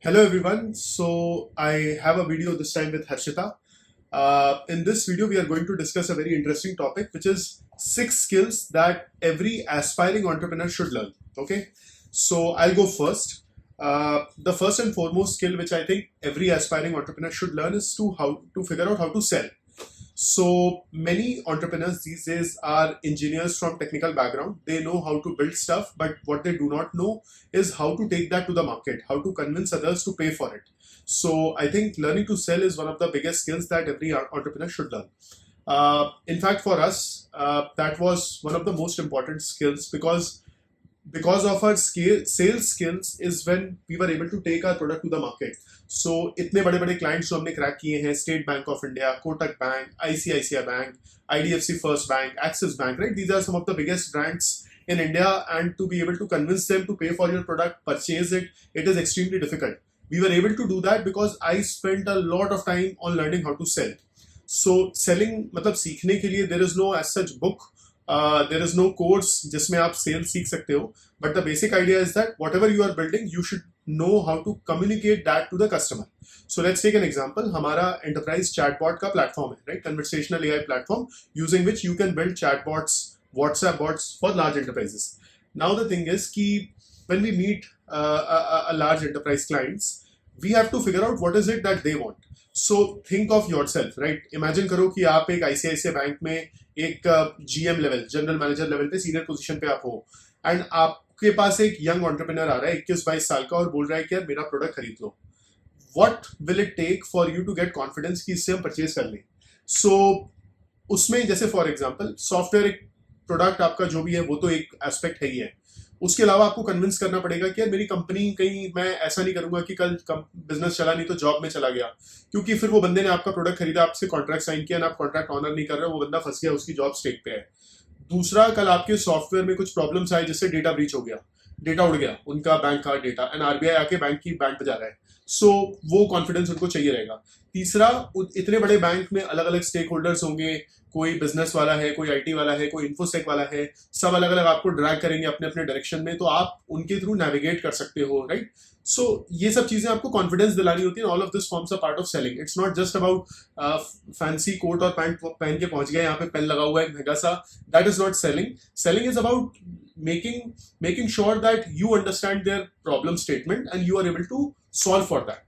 Hello everyone. So I have a video this time with Harshita. In this video, we are going to discuss a very interesting topic, which is 6 skills that every aspiring entrepreneur should learn. Okay, so I'll go first. The first and foremost skill, which I think every aspiring entrepreneur should learn, is to how to figure out how to sell. So many entrepreneurs these days are engineers from technical background. They know how to build stuff, but what they do not know is how to take that to the market, how to convince others to pay for it. So I think learning to sell is one of the biggest skills that every entrepreneur should learn. In fact, for us, that was one of the most important skills because of our sales skills is when we were able to take our product to the market. So इतने बड़े बड़े clients जो हमने crack किए हैं, state Bank of India, Kotak bank, ICICI bank, IDFC First Bank, Axis Bank, right? These are some of the biggest brands in India, and to be able to convince them to pay for your product, purchase it, it is extremely difficult. We were able to do that because I spent a lot of time on learning how to sell. So selling मतलब सीखने के लिए there is no as such book, there is no course जिसमें आप sales सीख सकते हो, but the basic idea is that whatever you are building, you should know how to communicate that to the customer. So let's take an example. हमारा enterprise chatbot का platform है, right? Conversational AI platform using which you can build chatbots, WhatsApp bots for large enterprises. Now the thing is कि when we meet a large enterprise clients, we have to figure out what is it that they want. So think of yourself, right? Imagine करो कि आप एक ICICI bank में एक GM level, general manager level पे senior position पे आप हो, एंड आपके पास एक यंग एंटरप्रेन्योर आ रहा है 21-22 साल का और बोल रहा है कि यार मेरा प्रोडक्ट खरीद लो. What will it take for you to get confidence कि इससे हम परचेज कर लें. सो उसमें जैसे फॉर एग्जांपल सॉफ्टवेयर एक प्रोडक्ट आपका जो भी है वो तो एक एस्पेक्ट है ही है. उसके अलावा आपको कन्विंस करना पड़ेगा कि यार मेरी कंपनी कहीं मैं ऐसा नहीं करूंगा कि कल बिजनेस चला नहीं तो जॉब में चला गया, क्योंकि फिर वो बंदे ने आपका प्रोडक्ट खरीदा, आपसे कॉन्ट्रैक्ट साइन किया ना, आप कॉन्ट्रैक्ट ऑनर नहीं कर रहे, वो बंदा फंस गया, उसकी जॉब स्टेक पे है. दूसरा, कल आपके सॉफ्टवेयर में कुछ प्रॉब्लम्स आए जिससे डेटा ब्रीच हो गया, डेटा उड़ गया, उनका बैंक का डेटा, एंड आरबीआई आके बैंक की बैंड बजा रहा है. सो वो कॉन्फिडेंस उनको चाहिए रहेगा. तीसरा, इतने बड़े बैंक में अलग अलग स्टेक होल्डर्स होंगे, कोई बिजनेस वाला है, कोई आईटी वाला है, कोई इन्फोसेक वाला है, सब अलग अलग आपको ड्रैग करेंगे अपने अपने डायरेक्शन में, तो आप उनके थ्रू नेविगेट कर सकते हो, राइट? सो ये सब चीजें आपको कॉन्फिडेंस दिलानी होती है. All of this forms a part of selling. It's not just about fancy coat और पैंट पहन के पहुंच गए, यहाँ पे पेन लगा हुआ है महंगा सा. That is not selling. Selling is about making sure that you understand their problem statement and you are able to solve for that.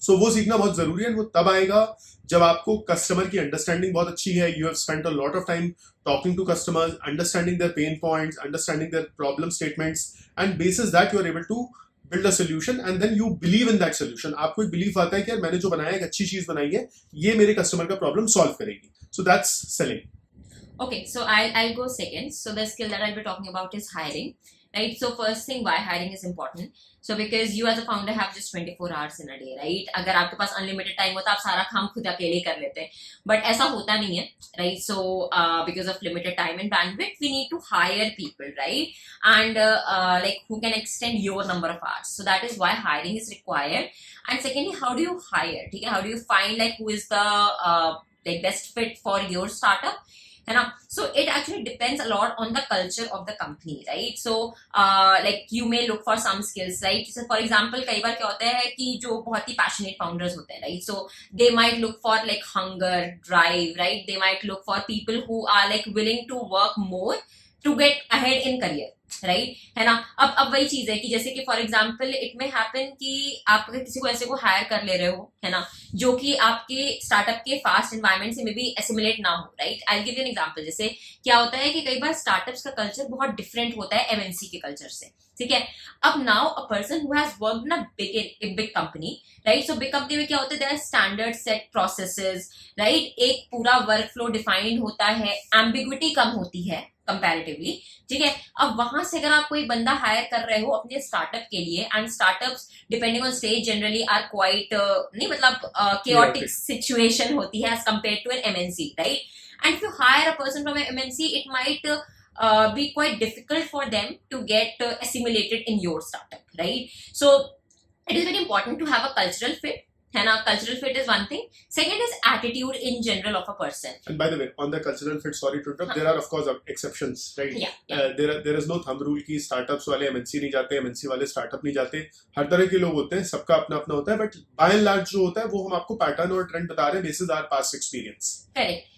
So वो सीखना बहुत जरूरी है. वो तब आएगा जब आपको कस्टमर की अंडरस्टैंडिंग बहुत अच्छी है. You have spent a lot of time talking to customers, understanding their pain points, understanding their problem statements, and basis that you are able to build a solution, and then you believe in that solution. आपको एक belief आता है कि यार मैंने जो बनाया एक अच्छी चीज बनाई है, ये मेरे कस्टमर का प्रॉब्लम सॉल्व करेगी. So that's selling. Okay, so I'll go second. So the skill that I'll be talking about is hiring, right? So first thing, why hiring is important. So because you as a founder have just 24 hours in a day, right? अगर आपके पास unlimited time होता, आप सारा काम खुद अकेले कर लेते हैं, but ऐसा होता नहीं है, right? So because of limited time and bandwidth, we need to hire people, right? And like who can extend your number of hours. So that is why hiring is required. And secondly, how do you hire? ठीक है? How do you find like who is the like best fit for your startup? है ना. So it actually depends a lot on the culture of the company, right? So like you may look for some skills, right? So for example, कई बार क्या होता है कि जो बहुत ही passionate founders होते हैं, right? So they might look for like hunger, drive, right? They might look for people who are like willing to work more to get ahead in career, right है ना. अब वही चीज है कि जैसे कि फॉर एग्जाम्पल इट में हैपन कि आप किसी को ऐसे को हायर कर ले रहे हो, है ना, जो कि आपके स्टार्टअप के फास्ट एनवायरमेंट से मे बी एसिमुलेट ना हो, right. I give you an example. जैसे क्या होता है कि कई बार स्टार्टअप्स का कल्चर बहुत डिफरेंट होता है एमएनसी के कल्चर से, ठीक है. अब now a person who has worked in a big company, right. So big company में क्या होता है, there are standard set processes, right. एक पूरा वर्क फ्लो डिफाइंड होता है, एम्बिग्विटी कम होती है कंपैरेटिवली, ठीक है. अब वहां से अगर आप कोई बंदा हायर कर रहे हो अपने स्टार्टअप के लिए, and startups depending on stage generally are quite नहीं मतलब chaotic सिचुएशन होती है as compare to an MNC, right. And if you hire a person from MNC, it might be quite difficult for them to get assimilated in your startup, right? So it is very important to have a cultural fit, है ना. Cultural fit is one thing. Second is attitude in general of a person. And by the way, on the cultural fit, sorry to interrupt, there are of course exceptions, right? Yeah. There is no thumb rule की startups वाले MNC नहीं जाते, MNC वाले startup नहीं जाते. हर तरह के लोग होते हैं, सबका अपना अपना होता है, but by and large जो होता है वो हम आपको pattern और trend बता रहे हैं basis our past experience. Correct.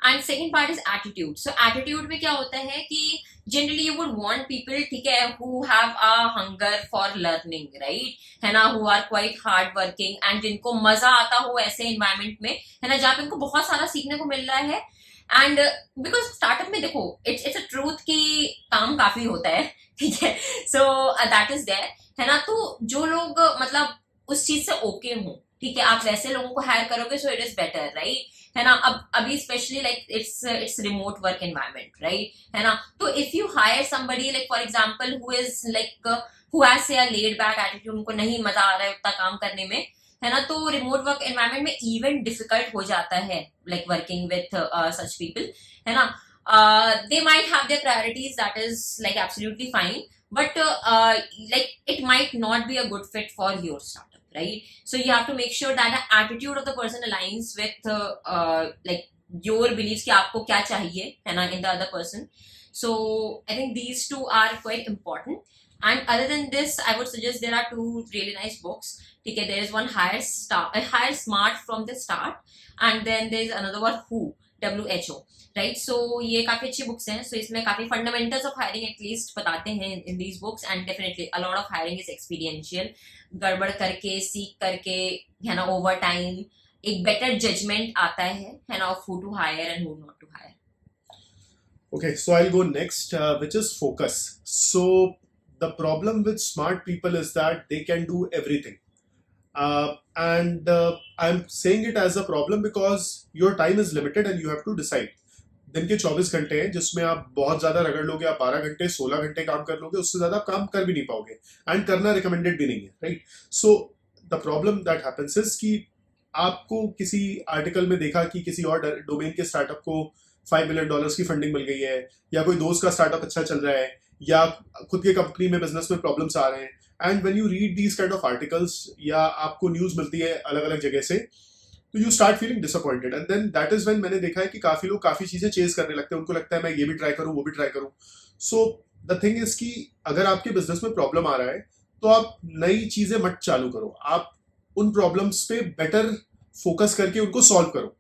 And second part is attitude. So attitude में क्या होता है कि generally you would want people, ठीक है, who have a hunger for learning, right? है ना, who are quite hard working and जिनको मजा आता हो ऐसे environment में, है ना, जहाँ पे इनको बहुत सारा सीखने को मिल रहा है. एंड बिकॉज स्टार्टअप में देखो इट्स अ ट्रूथ कि काम काफी होता है, ठीक है. सो दैट इज देयर, है ना. तो जो लोग मतलब उस चीज से ओके हो, ठीक है, आप वैसे लोगों को हायर करोगे सो इट इज बेटर, राइट, है ना. अब अभी specially like it's remote work environment, right, है ना. तो if you hire somebody like for example who is like who has से अ लेड बैक एटीट्यूड, उनको नहीं मजा आ रहा है उतना काम करने में, है ना, तो रिमोट वर्क एनवायरनमेंट में इवन डिफिकल्ट हो जाता है like working with such people, है ना. They might have their priorities, that is like absolutely fine, but like it might not be a good fit for your startup, right? So you have to make sure that the attitude of the person aligns with like your beliefs कि आपको क्या चाहिए, है ना, in the other person. So I think these two are quite important. And other than this, I would suggest there are two really nice books. Okay, there is one Hire Smart from the Start, and then there is another one WHO, right? So ये काफी अच्छी books हैं. So इसमें काफी fundamentals of hiring at least बताते हैं in these books, and definitely a lot of hiring is experiential. गड़बड़ करके सीख करके, है ना, over time एक better judgment आता है ना, of who to hire and who not to hire. Okay, so I'll go next, which is focus. So the problem with smart people is that they can do everything. And I'm saying it as a problem because your time is limited and you have to decide. दिन के 24 घंटे हैं जिसमें आप बहुत ज्यादा रगड़ लोगे, आप 12 घंटे 16 घंटे काम कर लोगे, उससे ज्यादा आप काम कर भी नहीं पाओगे, एंड करना रिकमेंडेड भी नहीं है, right. So the problem that happens is कि आपको किसी आर्टिकल में देखा कि किसी और डोमेन के स्टार्टअप को $5 मिलियन की फंडिंग मिल गई है, या कोई दोस्त का स्टार्टअप अच्छा चल रहा है, या खुद के कंपनी में बिजनेस में प्रॉब्लम्स आ रहे हैं. And when you read these kind of articles या आपको न्यूज मिलती है अलग अलग जगह से, तो you start feeling disappointed. And then that is when मैंने देखा है कि काफी लोग काफी चीजें चेज करने लगते हैं. उनको लगता है मैं ये भी ट्राई करूं, वो भी ट्राई करूं. सो द थिंग इज कि अगर आपके बिजनेस में प्रॉब्लम आ रहा है तो आप नई चीजें मत चालू करो, आप उन प्रॉब्लम्स पे बेटर फोकस करके उनको सॉल्व करो.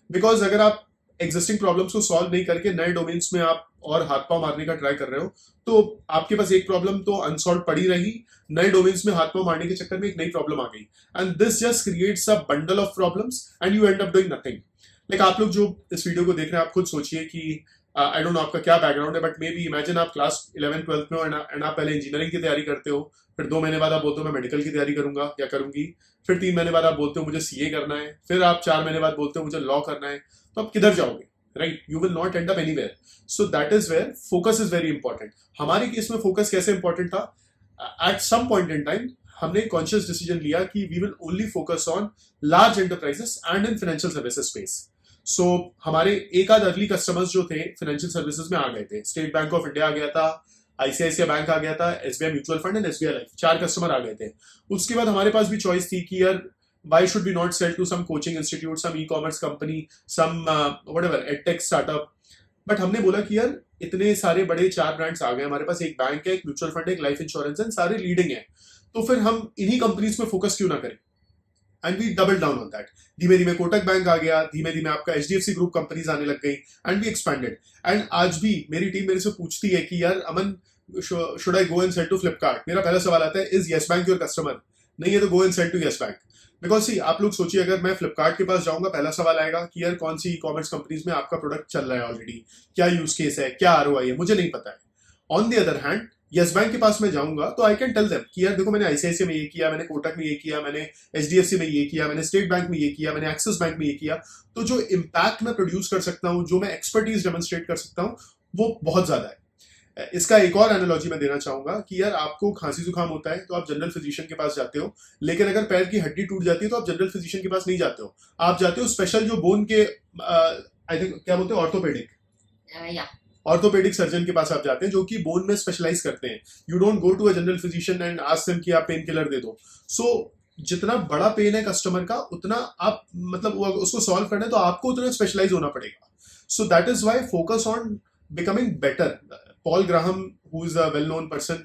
बिकॉज अगर आप एग्जिस्टिंग प्रॉब्लम्स को सॉल्व नहीं करके नए डोमेन्स में आप और हाथ पांव मारने का ट्राई कर रहे हो, तो आपके पास एक प्रॉब्लम तो अनसॉल्व पड़ी रही, नए डोमेन्स में हाथ पांव मारने के चक्कर में एक नई प्रॉब्लम आ गई, and this just creates a bundle of problems and you and up doing nothing. Like आप लोग जो इस वीडियो को देख रहे हैं, आप खुद सोचिए कि आई डोंट नो आपका क्या बैकग्राउंड है, बट मे बी इमेजिन आप क्लास 11th-12th में हो एंड आप पहले इंजीनियरिंग की तैयारी करते हो, फिर 2 महीने बाद आप बोलते हो मैं मेडिकल की तैयारी करूंगा या करूंगी, फिर 3 महीने बाद आप बोलते हो मुझे सीए करना है, फिर आप 4 महीने बाद बोलते हो मुझे लॉ करना है. तो आप किधर जाओगे, right? You will not end up anywhere. So that is where focus is very important. हमारे केस में फोकस कैसे इंपॉर्टेंट था? At some point in time हमने कॉन्शियस डिसीजन लिया कि we will only focus on large enterprises and in financial services space. So हमारे एक आध अर्ली कस्टमर्स जो थे फाइनेंशियल सर्विसेज में आ गए थे. स्टेट बैंक ऑफ इंडिया आ गया था, आईसीआईसीआई बैंक आ गया था, SBI Mutual Fund and SBI Life, 4 customer आ गए थे. उसके बाद हमारे पास भी चॉइस थी कि यार why should we not sell to some coaching institute, some e-commerce company, some whatever edtech startup. But हमने बोला कि यार इतने सारे बड़े 4 ब्रांड्स आ गए, हमारे पास एक बैंक है, एक म्यूचुअल फंड है, एक लाइफ इंश्योरेंस है, सारे लीडिंग है, तो फिर हम इन्हीं कंपनीज में फोकस क्यों ना करें. And we double down on that. धीमे धीमे कोटक बैंक आ गया, धीमे धीमे आपका एचडीएफसी ग्रुप कंपनीज आने लग गई, एंड वी एक्सपैंडेड. एंड आज भी मेरी टीम मेरे से पूछती है कि यार Aman should I go and sell to Flipkart. मेरा पहला सवाल आता है, is Yes Bank your customer? नहीं है तो go and sell to Yes Bank. Because see आप लोग सोचिए, अगर मैं फ्लिपकार्ट के पास जाऊंगा, पहला सवाल आएगा कि यार कौन सी ई कॉमर्स कंपनीज में आपका प्रोडक्ट चल रहा है ऑलरेडी, क्या यूज केस है, क्या आरओआई है, मुझे नहीं पता है. On the other hand yes bank के पास मैं जाऊंगा तो आई कैन टेल देम कि यार देखो मैंने आईसीआईसीआई में ये किया, मैंने कोटक में ये किया, मैंने एचडीएफसी में ये किया, मैंने स्टेट बैंक में ये किया, मैंने एक्सिस बैंक में ये किया. तो जो इम्पैक्ट मैं प्रोड्यूस कर सकता हूँ, जो मैं एक्सपर्टीज डेमोन्स्ट्रेट कर सकता हूँ, वो बहुत ज्यादा है. इसका एक और एनालॉजी मैं देना चाहूंगा कि यार आपको खांसी जुकाम होता है तो आप जनरल फिजिशियन के पास जाते हो, लेकिन अगर पैर की हड्डी टूट जाती है तो आप जनरल फिजिशियन के पास नहीं जाते हो, आप जाते हो स्पेशल जो बोन के आई थिंक क्या बोलते हैं ऑर्थोपेडिक सर्जन के पास आप जाते हैं, जो कि बोन में स्पेशलाइज करते हैं. You don't go to a general physician and ask them कि आप पेन किलर दे दो. सो जितना बड़ा पेन है कस्टमर का उतना आप मतलब वो उसको सॉल्व करना है तो आपको उतना स्पेशलाइज होना पड़ेगा. So that is why focus on becoming better. Paul Graham, who is a well-known person,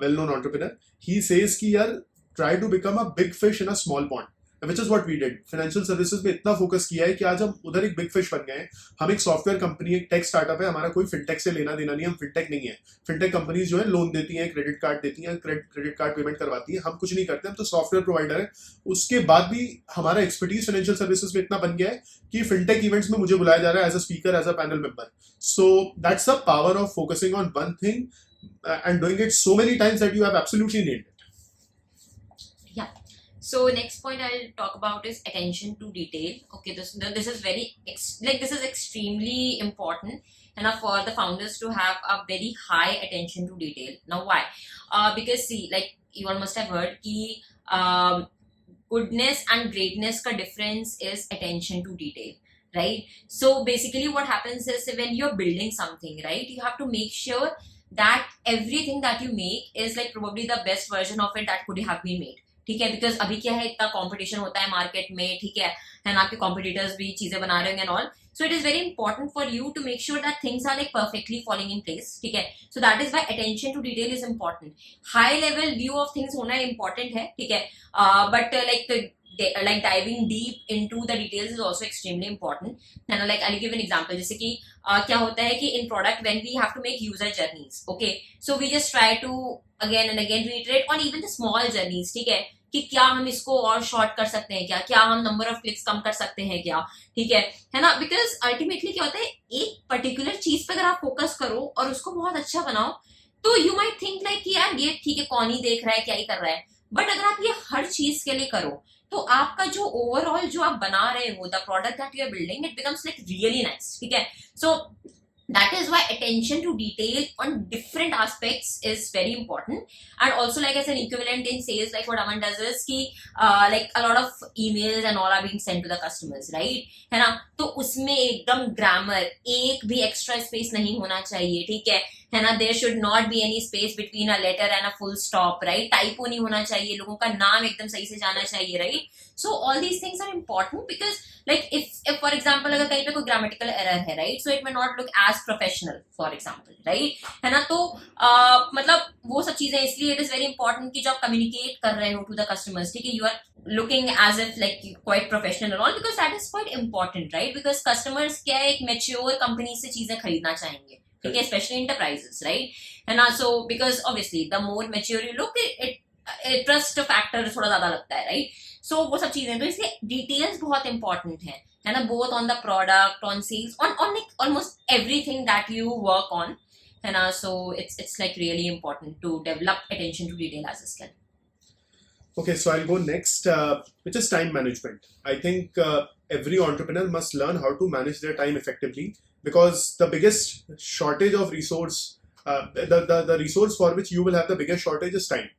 well-known entrepreneur, he says कि यार try to become a big fish in a small pond, which is what we did. Financial services में इतना focus किया है कि आज हम उधर एक बिग फिश बन गए हैं. हम एक सॉफ्टवेयर कंपनी, एक टेक स्टार्टअप है, हमारा कोई फिनटेक से लेना देना नहीं है, हम फिनटेक नहीं है. फिनटेक कंपनीज जो है लोन देती हैं, क्रेडिट कार्ड देती हैं, क्रेडिट कार्ड पेमेंट करवाती है. हम कुछ नहीं करते, हम तो सॉफ्टवेयर प्रोवाइडर है. उसके बाद भी हमारा एक्सपर्टीज फाइनेंशियल सर्विसेज में इतना बन गया है कि फिनटेक इवेंट्स में मुझे बुलाया जा रहा है as a speaker, as a panel member. So that's the power of focusing on one thing and doing it so many times that you have absolutely nailed it. Yeah. So next point I'll talk about is attention to detail. Okay, this is very this is extremely important, and for the founders to have a very high attention to detail. Now why? Because see, like you all must have heard ki goodness and greatness ka difference is attention to detail. Right? So basically what happens is when you're building something, right, you have to make sure that everything that you make is like probably the best version of it that could have been made. ठीक है, because अभी क्या है, इतना competition होता है market में, ठीक है ना, आपके कॉम्पिटिटर्स भी चीजें बना रहे होंगे and all. So it is very important for you to make sure that things are like perfectly following in place. ठीक है, so that is why attention to detail is important. High level view of things होना important है, ठीक है, but like diving deep into the details is also extremely important. And like I'll give an example. जैसे कि क्या होता है कि in product when we have to make user journeys, okay, so we just try to again and again reiterate on even the small journeys. ठीक है, कि क्या हम इसको और शॉर्ट कर सकते हैं, क्या हम नंबर ऑफ क्लिक्स कम कर सकते हैं क्या, ठीक है ना. बिकॉज अल्टीमेटली क्या होता है, एक पर्टिकुलर चीज पे अगर आप फोकस करो और उसको बहुत अच्छा बनाओ तो यू माइट थिंक लाइक कि यार ये ठीक है, कौन ही देख रहा है, क्या ही कर रहा है. बट अगर आप ये हर चीज के लिए करो तो आपका जो ओवरऑल जो आप बना रहे हो, the product that you are building, it becomes like really nice. ठीक है, सो that is why attention to detail on different aspects is very important. And also like as an equivalent in sales, like what Aman does is ki like a lot of emails and all are being sent to the customers, right, है ना. तो उसमें एकदम grammar एक भी extra space नहीं होना चाहिए, ठीक है ना. There should not be any space between a letter and a full stop, right. Typo नहीं होना चाहिए, लोगों का नाम एकदम सही से जाना चाहिए, right. So all these things are important because like if for example अगर कहीं पे कोई grammatical error है, right, so it may not look as professional for example, right, है ना. तो मतलब वो सब चीजें, इसलिए it is very important कि जब आप communicate कर रहे हो to the customers, ठीक है, you are looking as if like quite professional and all, because that is quite important, right, because customers क्या है, एक mature company से चीजें खरीदना चाहेंगे, ठीक है, especially enterprises, right, है ना. So because obviously the more mature you look, it trust factor थोड़ा ज्यादा लगता है, right. सो वो सब चीजें, तो इसलिए डिटेल्स बहुत इंपॉर्टेंट है ना, both on the product, on sales, on almost everything that you work on, है ना. So it's like really important to develop attention to detail as a skill. Okay, so I'll go next, which is time management. I think every entrepreneur must learn how to manage their time effectively, because the biggest shortage of resource, the resource for which you will have the biggest shortage is time.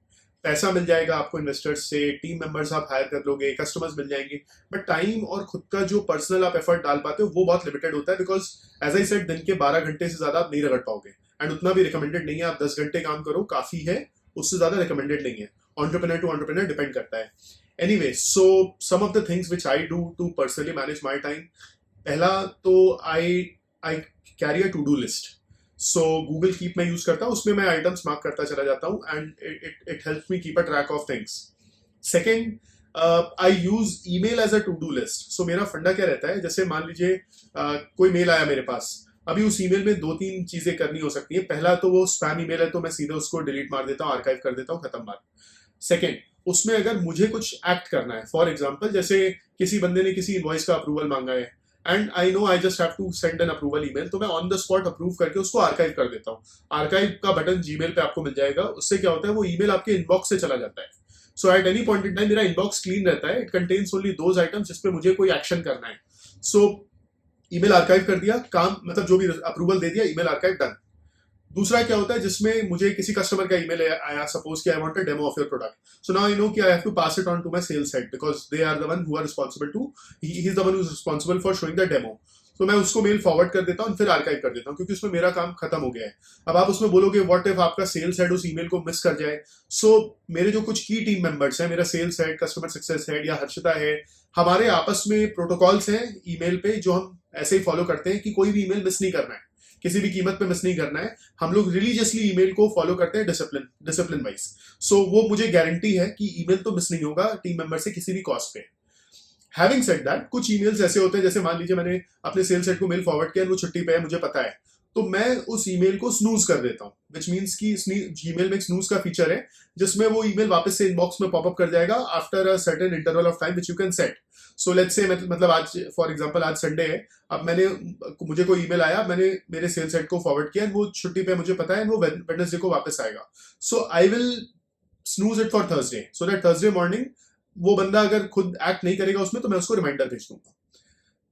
पैसा मिल जाएगा आपको investors से, team members आप higher कर लोगे, customers मिल जाएंगे, but time और खुद का जो पर्सनल आप एफर्ट डाल पाते हो वो बहुत लिमिटेड होता है. बिकॉज एज आई सेड, दिन के 12 घंटे से ज्यादा आप नहीं रगड़ पाओगे, एंड उतना भी रिकमेंडेड नहीं है. आप 10 घंटे काम करो काफी है, उससे ज्यादा रिकमेंडेड नहीं है. एंटरप्रेन्योर टू एंटरप्रेन्योर डिपेंड करता है. Anyway, so some of the things which I do to personally manage my time. पहला तो I carry a to do list. So Google Keep मैं यूज करता हूँ, उसमें मैं आइटम्स मार्क करता चला जाता हूँ, and it helps me keep a track of things. Second, I use email as a to do list. So मेरा फंडा क्या रहता है, जैसे मान लीजिए कोई मेल आया मेरे पास, अभी उस ईमेल में 2-3 चीजें करनी हो सकती है. पहला तो वो स्पैम ईमेल है तो मैं सीधे उसको डिलीट मार देता हूँ, आर्काइव कर देता हूँ, खत्म बात. सेकेंड, उसमें अगर मुझे कुछ एक्ट करना है, फॉर एग्जाम्पल जैसे किसी बंदे ने किसी इनवॉइस का अप्रूवल मांगा है, and I know I just have to send an approval email, तो मैं ऑन द स्पॉट अप्रूव करके उसको आर्काइव कर देता हूँ. आर्काइव का बटन जीमेल पे आपको मिल जाएगा. उससे क्या होता है, वो ईमेल आपके इनबॉक्स से चला जाता है. So at any point in time मेरा इनबॉक्स क्लीन रहता है. It contains only those items जिसपे मुझे कोई एक्शन करना है. सो ईमेल आर्काइव कर दिया, काम मतलब जो भी अप्रूवल दे दिया, ईमेल आर्काइव डन. दूसरा क्या होता है, जिसमें मुझे किसी कस्टमर का ईमेल आया, सपोज कि I want a demo of your product. So now I know कि I have to pass it on to my sales head, because they are the one who are responsible to, he is the one who is responsible for showing the demo. तो मैं उसको mail forward कर देता हूँ, फिर archive कर देता हूँ, क्योंकि उसमें मेरा काम खत्म हो गया है। अब आप उसमें बोलोगे व्हाट इफ आपका सेल्स हेड उस ईमेल को मिस कर जाए। सो मेरे जो कुछ की टीम मेंबर्स हैं, मेरा sales head, customer success head या हर्षिता है, हमारे आपस में प्रोटोकॉल्स हैं ईमेल पे जो हम ऐसे ही फॉलो करते हैं कि कोई भी ईमेल मिस नहीं करना है, किसी भी कीमत पे मिस नहीं करना है। हम लोग रिलीजियसली ईमेल को फॉलो करते हैं डिसिप्लिन वाइज। सो वो मुझे गारंटी है कि ईमेल तो मिस नहीं होगा टीम मेंबर से किसी भी कॉस्ट पे। हैविंग सेड दैट, कुछ ईमेल्स ऐसे होते हैं, जैसे मान लीजिए मैंने अपने सेल्स हेड को मेल फॉरवर्ड किया, वो छुट्टी पे है, मुझे पता है, तो मैं उस ईमेल को स्नूज कर देता हूँ, विच मीन्स कि जीमेल में एक स्नूज का फीचर है जिसमें वो ईमेल वापस से इनबॉक्स में पॉपअप कर जाएगा after a certain interval of time which you can set. So let's say मतलब आज फॉर एग्जांपल आज संडे है, अब मुझे कोई ईमेल आया, मैंने मेरे सेल्स हेड को फॉरवर्ड किया, वो छुट्टी पे मुझे पता है, वो वेडनेसडे को वापस आएगा। So I will snooze it for Thursday, so that Thursday morning वो बंदा अगर खुद एक्ट नहीं करेगा उसमें, तो मैं उसको रिमाइंडर भेज दूंगा।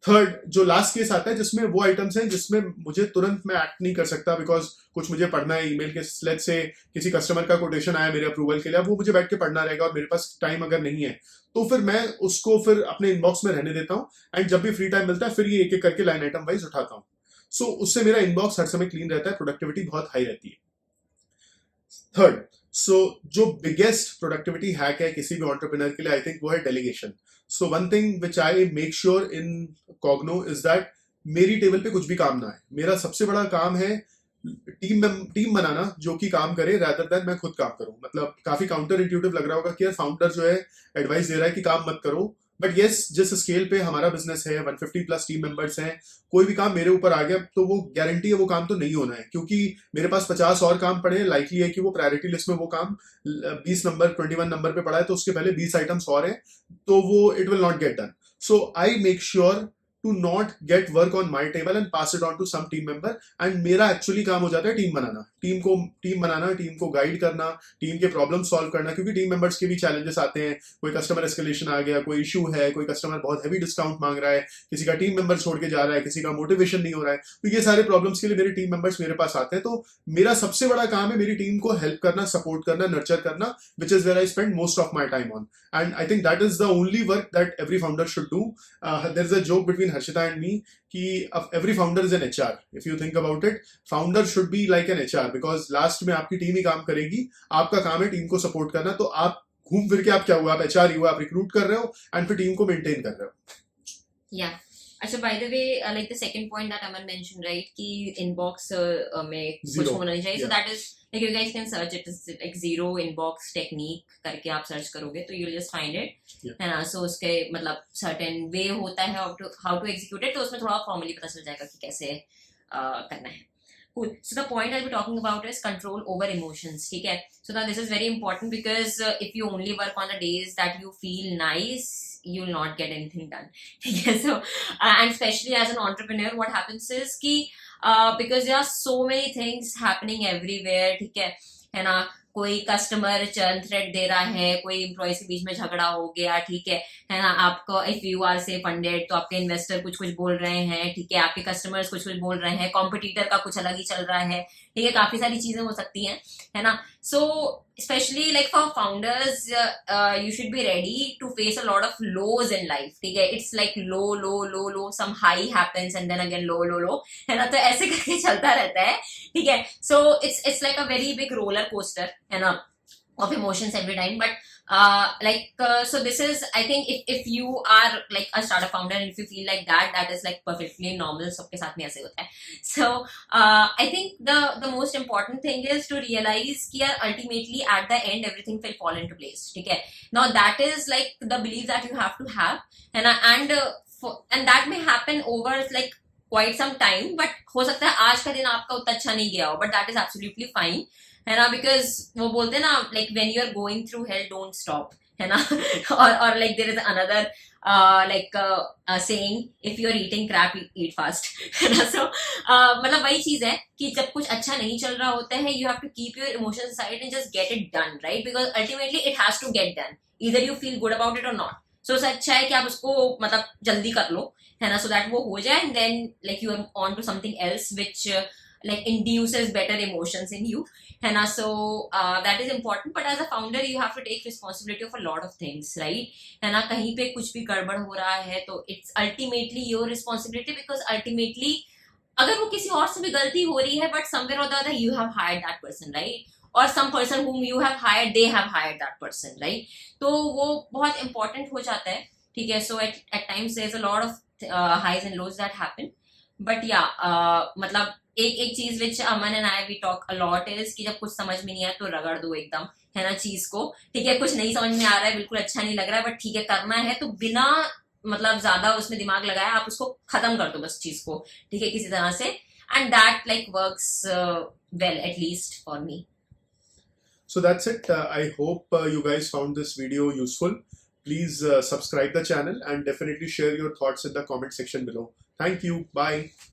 थर्ड, जो लास्ट केस आता है जिसमें वो आइटम्स हैं जिसमें मुझे तुरंत मैं एक्ट नहीं कर सकता बिकॉज कुछ मुझे पढ़ना है ईमेल के, लेट्स से किसी कस्टमर का कोटेशन आया मेरे अप्रूवल के लिए, अब वो मुझे बैठ के पढ़ना रहेगा और मेरे पास टाइम अगर नहीं है, तो फिर मैं उसको फिर अपने इनबॉक्स में रहने देता हूँ, एंड जब भी फ्री टाइम मिलता है फिर ये एक एक करके लाइन आइटम वाइज उठाता हूँ। सो उससे मेरा इनबॉक्स हर समय क्लीन रहता है, प्रोडक्टिविटी बहुत हाई रहती है। थर्ड, सो जो बिगेस्ट प्रोडक्टिविटी हैक है किसी भी एंटरप्रेन्योर के लिए, आई थिंक वो है delegation. So one thing which I make sure in Cogno is that मेरी टेबल पे कुछ भी काम ना है। मेरा सबसे बड़ा काम है टीम बनाना जो कि काम करे, रादर देन मैं खुद काम करूं। मतलब काफी काउंटर इंट्यूटिव लग रहा होगा कि यार फाउंडर जो है एडवाइस दे रहा है कि काम मत करो, बट यस, जिस स्केल पे हमारा बिजनेस है, 150 प्लस टीम मेंबर्स हैं, कोई भी काम मेरे ऊपर आ गया तो वो गारंटी है वो काम तो नहीं होना है, क्योंकि मेरे पास 50 और काम पड़े हैं, लाइकली है कि वो प्रायोरिटी लिस्ट में वो काम 20 नंबर 21 नंबर पे पड़ा है, तो उसके पहले 20 आइटम्स और हैं, तो वो it will not get done. So I make sure to not get work on my table and pass it on to some team member, and मेरा एक्चुअली काम हो जाता है टीम बनाना, टीम को गाइड करना, टीम के प्रॉब्लम सॉल्व करना, क्योंकि टीम मेंबर्स के भी चैलेंजेस आते हैं, कोई कस्टमर एस्केलेशन आ गया, कोई इशू है, कोई कस्टमर बहुत हैवी डिस्काउंट मांग रहा है, किसी का टीम मेंबर छोड़ के जा रहा है, किसी का मोटिवेशन नहीं हो रहा है, तो ये सारे प्रॉब्लम्स के लिए मेरे टीम मेंबर्स मेरे पास आते हैं। तो मेरा सबसे बड़ा काम है मेरी टीम को हेल्प करना, सपोर्ट करना, नर्चर करना, which is where I spend most of my time on, and I think that is the only work that every founder should do. There is a joke between Harshita and me कि every founder is an HR. If you think about it, founder should be like an HR because last में आपकी team ही काम करेगी, आपका काम है team को support करना, तो आप घूम फिर के आप क्या हुआ, आप HR ही हुआ, आप रिक्रूट कर रहे हो एंड फिर टीम को मेंटेन कर रहे हो। Yeah. अच्छा, by the way, like the second point that Aman mentioned, right, कि inbox में कुछ Zero. होना नहीं चाहिए, so Yeah. that is like you guys can search it, it's like zero inbox technique करके आप सर्च करोगे तो you'll just find it, Yeah. है ना। so उसके मतलब certain way होता है how to execute it, तो उसमें थोड़ा formally पता चल जाएगा कि कैसे करना है। Cool. So the point I'll be talking about is control over emotions. ठीक है? So now this is very important because if you only work on the days that you feel nice, you will not get anything done. ठीक है? So and especially as an entrepreneur, what happens is कि because there are so many things happening everywhere. ठीक है ना? कोई customer churn thread दे रहा है, कोई एम्प्लॉयज के बीच में झगड़ा हो गया, ठीक है ना। आपको इफ यू आर से फंडेड तो आपके इन्वेस्टर कुछ कुछ बोल रहे हैं, ठीक है, आपके कस्टमर्स कुछ कुछ बोल रहे हैं, कॉम्पिटिटर का कुछ अलग ही चल रहा है, ठीक है, काफी सारी चीजें हो सकती हैं, है ना। So specially like for founders you should be ready to face a lot of lows in life, ठीक है। It's like low low low low, some high happens and then again low low low, है ना। तो ऐसे करके चलता रहता है, ठीक है। सो it's like a very big roller coaster, है ना, of emotions every time, but so this is, I think, if you are like a startup founder and if you feel like that is like perfectly normal, सबके साथ में ऐसे होता है। So I think the most important thing is to realize कि यार ultimately at the end everything will fall into place, ठीक है। Now that is like the belief that you have to have, है ना, and that may happen over like quite some time, but हो सकता है आज का दिन आपका उतना अच्छा नहीं गया हो, but that is absolutely fine, है ना। बिकॉज वो बोलते हैं ना, like when you are going through hell don't stop, है ना। और like there is another like saying, if you are eating crap eat fast, है ना। सो मतलब वही चीज है कि जब कुछ अच्छा नहीं चल रहा होता है, you have to keep your emotions side and just get it done, right, because ultimately it has to get done, either you feel good about it और नॉट। सो उससे अच्छा है कि आप उसको मतलब जल्दी कर लो, है ना, सो दैट वो हो जाए, and then like you are on to something else which like induces better emotions in you, है ना? So that is important, but as a founder you have to take responsibility of a lot of things, right? है ना? कहीं पे कुछ भी गड़बड़ हो रहा है तो it's ultimately your responsibility, because ultimately अगर वो किसी और से भी गलती हो रही है, but somewhere or the other you have hired that person, right? or some person whom you have hired, they have hired that person, right? तो वो बहुत important हो जाता है, ठीक है? So at times there's a lot of highs and lows that happen, but yeah, मतलब एक चीज which Aman and I we talk a lot is कि जब कुछ समझ में नहीं आया तो रगड़ दो एकदम, है ना, चीज को, ठीक है? कुछ नहीं समझ में आ रहा है, बिल्कुल अच्छा नहीं लग रहा है, बट ठीक है करना है तो बिना मतलब ज्यादा उसमें दिमाग लगाया आप उसको खत्म कर दो बस चीज को, ठीक है, किसी तरह से, and that like works well, at least for me. So that's it. I hope you guys found this video useful. Please subscribe the channel and definitely share your thoughts in the comment section below. Thank you. Bye.